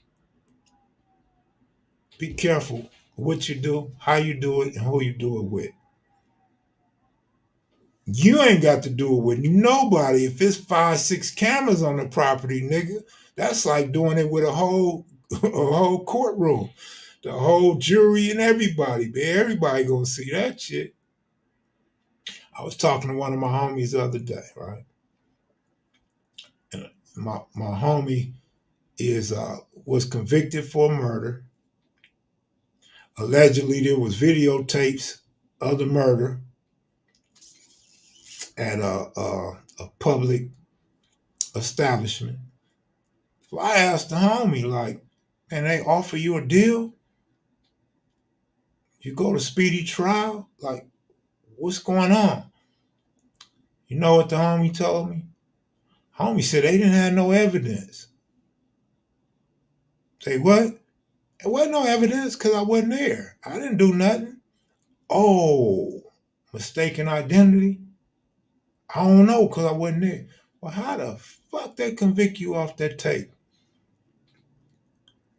be careful what you do, how you do it, and who you do it with. You ain't got to do it with nobody. If it's 5, 6 cameras on the property, nigga, that's like doing it with a whole courtroom, the whole jury and everybody. Man, everybody gonna see that shit. I was talking to one of my homies the other day, right? And my homie is was convicted for murder. Allegedly, there was videotapes of the murder at a public establishment. So I asked the homie, like, "Can they offer you a deal? You go to speedy trial? Like, what's going on?" You know what the homie told me? Homie said they didn't have no evidence. Say what? There wasn't no evidence because I wasn't there. I didn't do nothing. Oh, mistaken identity? I don't know because I wasn't there. Well, how the fuck they convict you off that tape?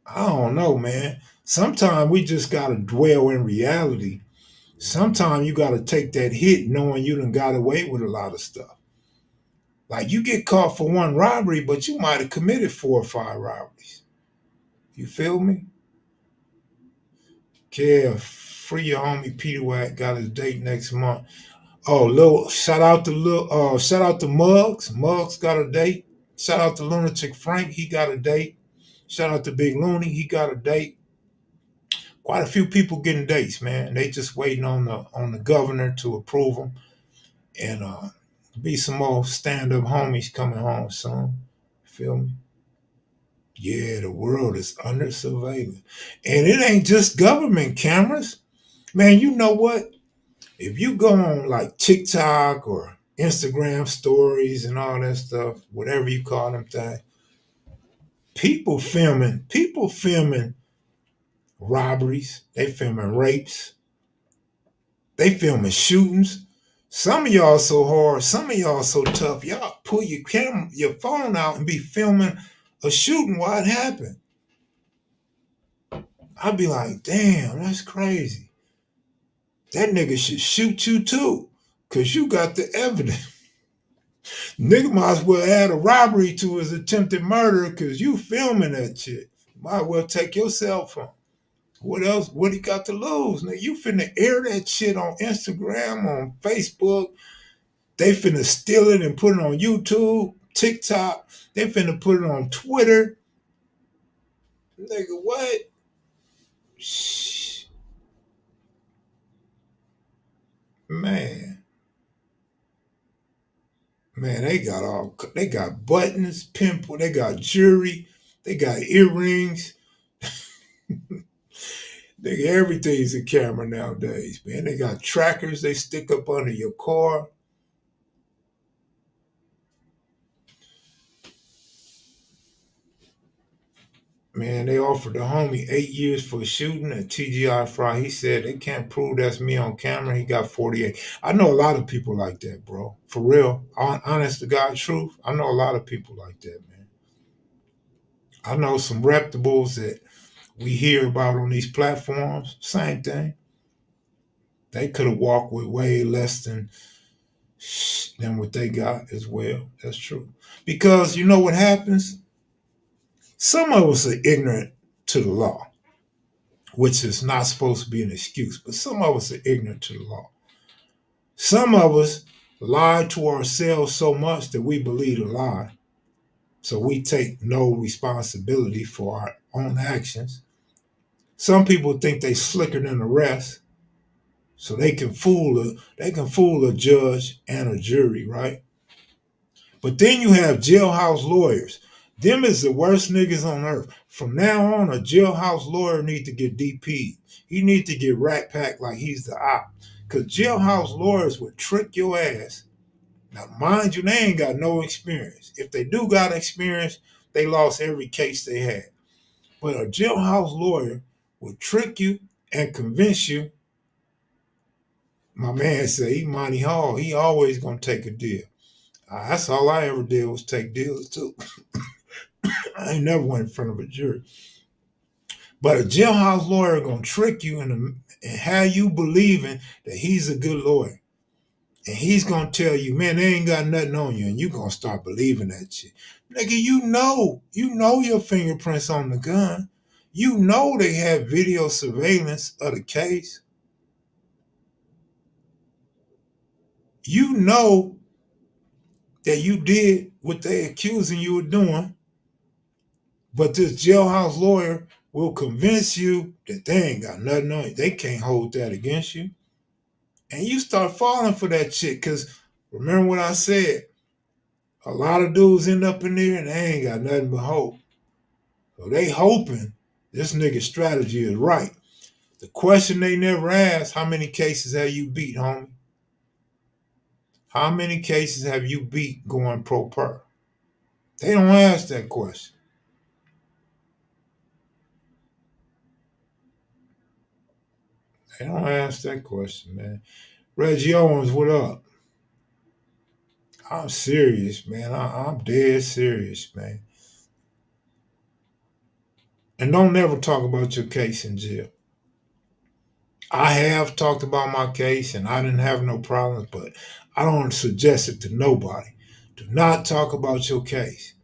I don't know, man. Sometimes we just gotta dwell in reality. Sometimes you gotta take that hit knowing you done got away with a lot of stuff. Like you get caught for one robbery, but you might have committed 4 or 5 robberies. You feel me? Kev, free your homie Peter Wack got his date next month. Oh, little shout out to Muggs. Muggs got a date. Shout out to Lunatic Frank, he got a date. Shout out to Big Looney, he got a date. Quite a few people getting dates, man. They just waiting on the governor to approve them, and be some more stand up homies coming home soon. Feel me? Yeah, the world is under surveillance, and it ain't just government cameras, man. You know what? If you go on like TikTok or Instagram stories and all that stuff, whatever you call them things, people filming robberies, they filming rapes, they filming shootings. Some of y'all so hard, some of y'all so tough. Y'all pull your phone out and be filming a shooting while it happened. I'd be like, damn, that's crazy. That nigga should shoot you too, cause you got the evidence. Nigga might as well add a robbery to his attempted murder because you filming that shit. Might as well take your cell phone. What else? What he got to lose? Nigga, you finna air that shit on Instagram, on Facebook. They finna steal it and put it on YouTube, TikTok. They finna put it on Twitter. Nigga, what? Shh. Man. Man, they got buttons, pimple, they got jewelry, they got earrings. Nigga, everything's a camera nowadays, man. They got trackers they stick up under your car. Man, they offered the homie 8 years for shooting at TGI Fry. He said they can't prove that's me on camera. He got 48. I know a lot of people like that, bro. For real. Honest to God truth. I know a lot of people like that, man. I know some reputables that we hear about on these platforms. Same thing. They could have walked with way less than what they got as well. That's true. Because you know what happens? Some of us are ignorant to the law, which is not supposed to be an excuse, but some of us are ignorant to the law. Some of us lie to ourselves so much that we believe a lie. So we take no responsibility for our own actions. Some people think they slicker than the rest, so they can fool a judge and a jury, right? But then you have jailhouse lawyers. Them is the worst niggas on earth. From now on, a jailhouse lawyer need to get DP'd. He need to get rat packed like he's the op. Cause jailhouse lawyers would trick your ass. Now, mind you, they ain't got no experience. If they do got experience, they lost every case they had. But a jailhouse lawyer will trick you and convince you. My man said he Monty Hall. He always gonna take a deal. That's all I ever did was take deals too. I ain't never went in front of a jury. But a jailhouse lawyer gonna trick you and have you believing that he's a good lawyer. And he's gonna tell you, man, they ain't got nothing on you, and you gonna start believing that shit. Nigga, you know your fingerprints on the gun. You know they have video surveillance of the case. You know that you did what they accusing you of doing, but this jailhouse lawyer will convince you that they ain't got nothing on you. They can't hold that against you. And you start falling for that shit, because remember what I said, a lot of dudes end up in there and they ain't got nothing but hope. So they hoping this nigga's strategy is right. The question they never ask, how many cases have you beat, homie? How many cases have you beat going pro per? They don't ask that question. They don't ask that question, man. Reggie Owens, what up? I'm serious, man. I'm dead serious, man. And don't never talk about your case in jail. I have talked about my case and I didn't have no problems, but I don't suggest it to nobody. Do not talk about your case.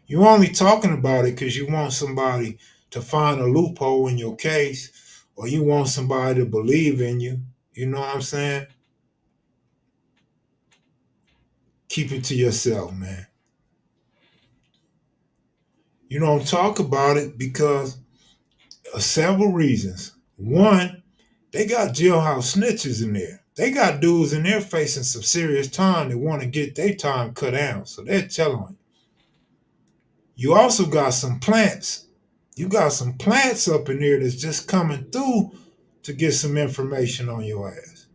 You're only talking about it because you want somebody to find a loophole in your case, or you want somebody to believe in you. You know what I'm saying? Keep it to yourself, man. You don't talk about it because of several reasons. One, they got jailhouse snitches in there. They got dudes in there facing some serious time that want to get their time cut down. So they're telling you. You also got some plants. You got some plants up in there that's just coming through to get some information on your ass.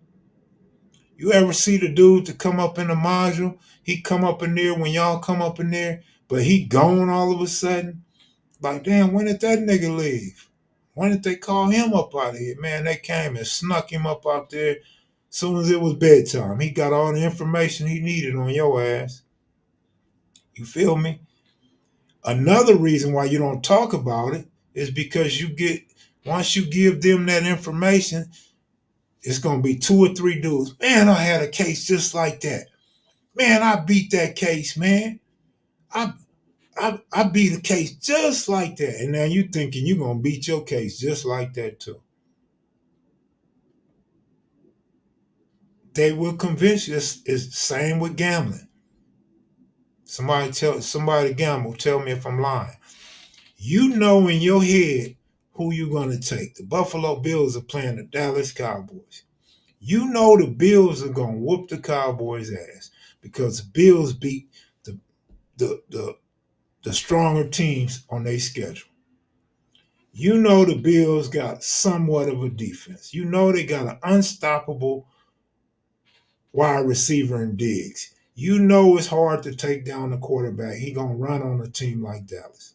You ever see the dude to come up in the module? He come up in there when y'all come up in there, but he gone all of a sudden. Like, damn, when did that nigga leave? When did they call him up out of here? Man, they came and snuck him up out there as soon as it was bedtime. He got all the information he needed on your ass. You feel me? Another reason why you don't talk about it is because once you give them that information, it's gonna be two or three dudes. Man, I had a case just like that. Man, I beat that case, man. I I beat a case just like that. And now you thinking you're gonna beat your case just like that too. They will convince you. It's the same with gambling. Somebody gamble, tell me if I'm lying. You know in your head who you're gonna take. The Buffalo Bills are playing the Dallas Cowboys. You know the Bills are gonna whoop the Cowboys' ass because the Bills beat the the the, the stronger teams on their schedule. You know the Bills got somewhat of a defense. You know they got an unstoppable wide receiver in Diggs. You know it's hard to take down the quarterback. He gonna run on a team like Dallas.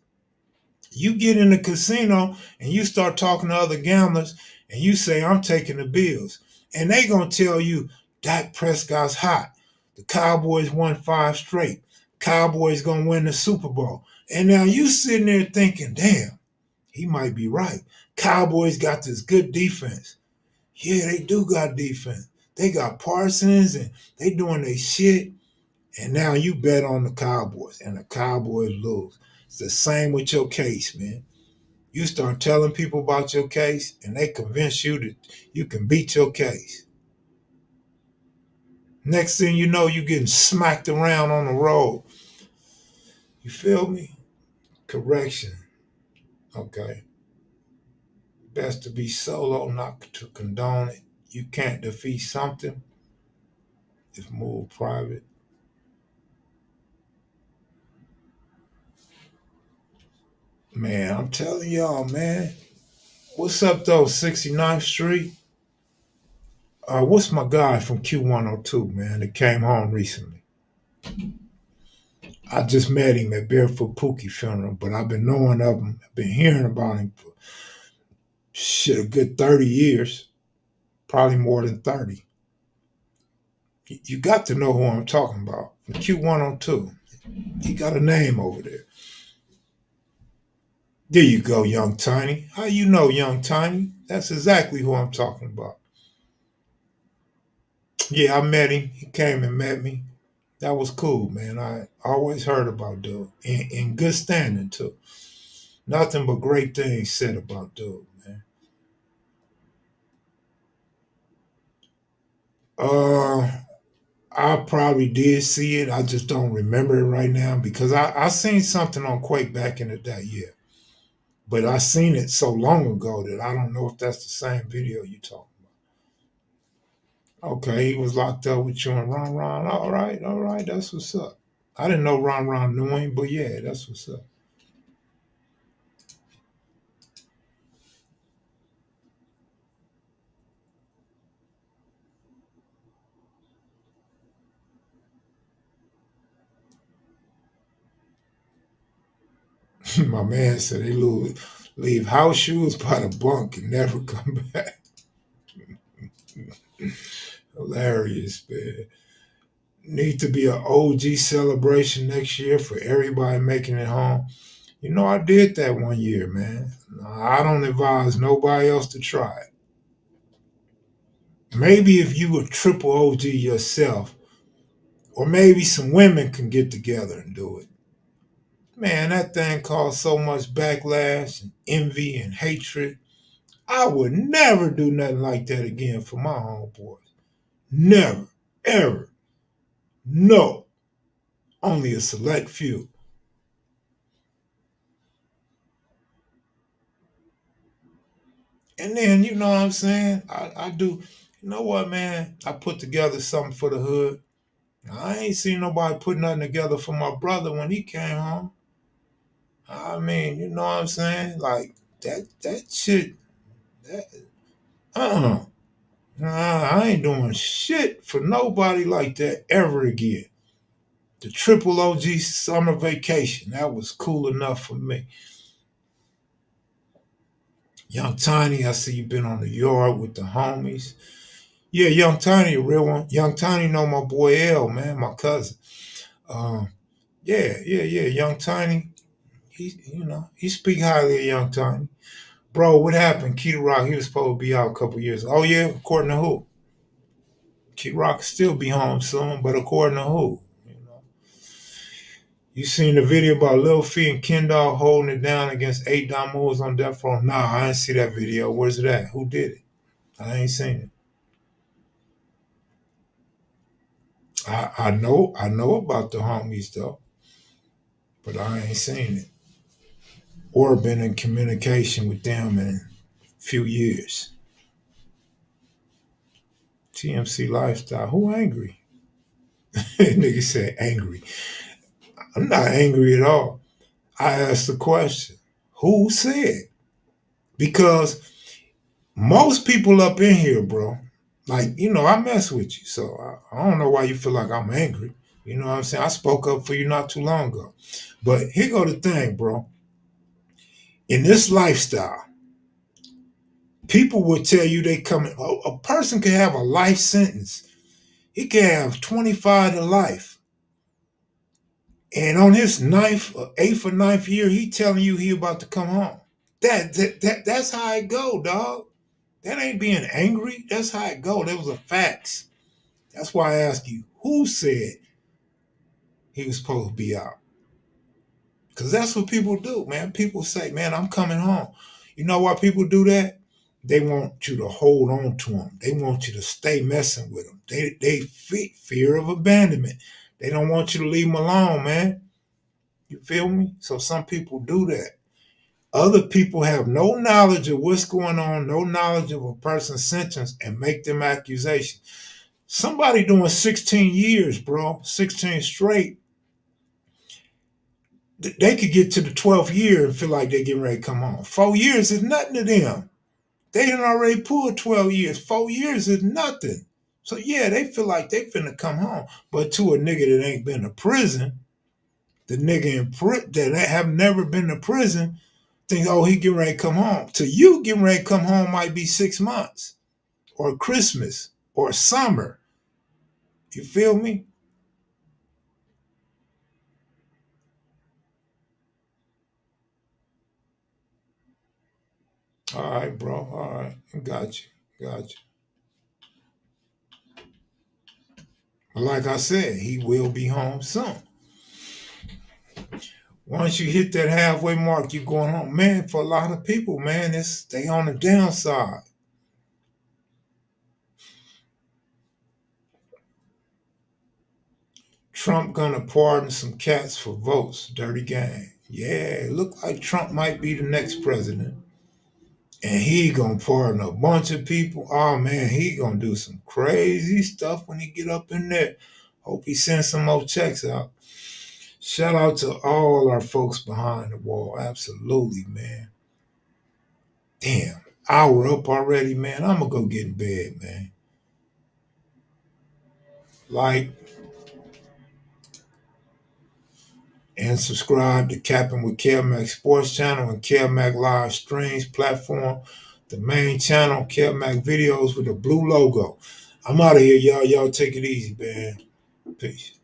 You get in the casino and you start talking to other gamblers and you say, I'm taking the Bills. And they gonna tell you Dak Prescott's hot. The Cowboys won 5 straight. Cowboys gonna win the Super Bowl. And now you sitting there thinking, damn, he might be right. Cowboys got this good defense. Yeah, they do got defense. They got Parsons and they doing their shit. And now you bet on the Cowboys and the Cowboys lose. It's the same with your case, man. You start telling people about your case and they convince you that you can beat your case. Next thing you know, you getting smacked around on the road. You feel me? Correction. Okay. Best to be solo, not to condone it. You can't defeat something if moved private. Man, I'm telling y'all, man. What's up though, 69th Street? What's my guy from Q102, man, that came home recently? I just met him at Barefoot Pookie funeral, but I've been knowing of him. I've been hearing about him for shit a good 30 years, probably more than 30. You got to know who I'm talking about. From Q102. He got a name over there. There you go, Young Tiny. How you know, Young Tiny? That's exactly who I'm talking about. Yeah, I met him. He came and met me. That was cool, man. I always heard about dude. In good standing, too. Nothing but great things said about dude, man. Uh, I probably did see it. I just don't remember it right now because I seen something on Quake back in the day, yeah. But I seen it so long ago that I don't know if that's the same video you talking about. Okay, he was locked up with you and Ron Ron. All right, that's what's up. I didn't know Ron Ron knew him, but yeah, that's what's up. My man said they leave house shoes by the bunk and never come back. Hilarious, man. Need to be an OG celebration next year for everybody making it home. You know, I did that one year, man. I don't advise nobody else to try it. Maybe if you were triple OG yourself, or maybe some women can get together and do it. Man, that thing caused so much backlash and envy and hatred. I would never do nothing like that again for my homeboys. Never, ever. No. Only a select few. And then, you know what I'm saying? I do, you know what, man? I put together something for the hood. I ain't seen nobody put nothing together for my brother when he came home. I mean, you know what I'm saying? Like, that shit, that, uh-uh. Nah, I ain't doing shit for nobody like that ever again. The triple OG summer vacation, that was cool enough for me. Young Tiny, I see you been on the yard with the homies. Yeah, Young Tiny, a real one. Young Tiny know my boy L, man, my cousin. Um, yeah. Young Tiny, he speak highly of Young Tiny. Bro, what happened? Key Rock, he was supposed to be out a couple years. Oh yeah, according to who? Key Rock still be home soon, but according to who? You seen the video about Lil Fee and Kendall holding it down against 8 Moves on Death Row? Nah, I didn't see that video. Where's it at? Who did it? I ain't seen it. I know about the homies though, but I ain't seen it or been in communication with them in a few years. TMC lifestyle. Who angry? Nigga said angry. I'm not angry at all. I asked the question. Who said? Because most people up in here, bro, like, I mess with you. So I don't know why you feel like I'm angry. You know what I'm saying? I spoke up for you not too long ago. But here go the thing, bro. In this lifestyle, people will tell you they coming. A person can have a life sentence. He can have 25 to life. And on his ninth or eighth or ninth year, he telling you he about to come home. That's how it go, dog. That ain't being angry. That's how it go. That was a facts. That's why I ask you, who said he was supposed to be out? Because that's what people do, man. People say, man, I'm coming home. You know why people do that? They want you to hold on to them. They want you to stay messing with them. They fear of abandonment. They don't want you to leave them alone, man. You feel me? So some people do that. Other people have no knowledge of what's going on, no knowledge of a person's sentence, and make them accusations. Somebody doing 16 years, bro, 16 straight, they could get to the 12th year and feel like they're getting ready to come home. 4 years is nothing to them. They done already pulled 12 years. 4 years is nothing. So yeah, they feel like they finna come home. But to a nigga that ain't been to prison, The nigga in that have never been to prison think, oh, he getting ready to come home. To you, getting ready to come home might be 6 months or Christmas or summer. You feel me? All right, bro. All right. Got you. Got you. But like I said, he will be home soon. Once you hit that halfway mark, you're going home. Man, for a lot of people, man, they on the downside. Trump gonna pardon some cats for votes. Dirty game. Yeah, it look like Trump might be the next president. And he gonna pardon a bunch of people. Oh man, he gonna do some crazy stuff when he get up in there. Hope he sends some more checks out. Shout out to all our folks behind the wall. Absolutely, man. Damn, hour up already, man. I'm gonna go get in bed, man. Like and subscribe to Capping with Kev Mac Sports Channel and Kev Mac Live Streams platform. The main channel, Kev Mac Videos with the blue logo. I'm out of here, y'all. Y'all take it easy, man. Peace.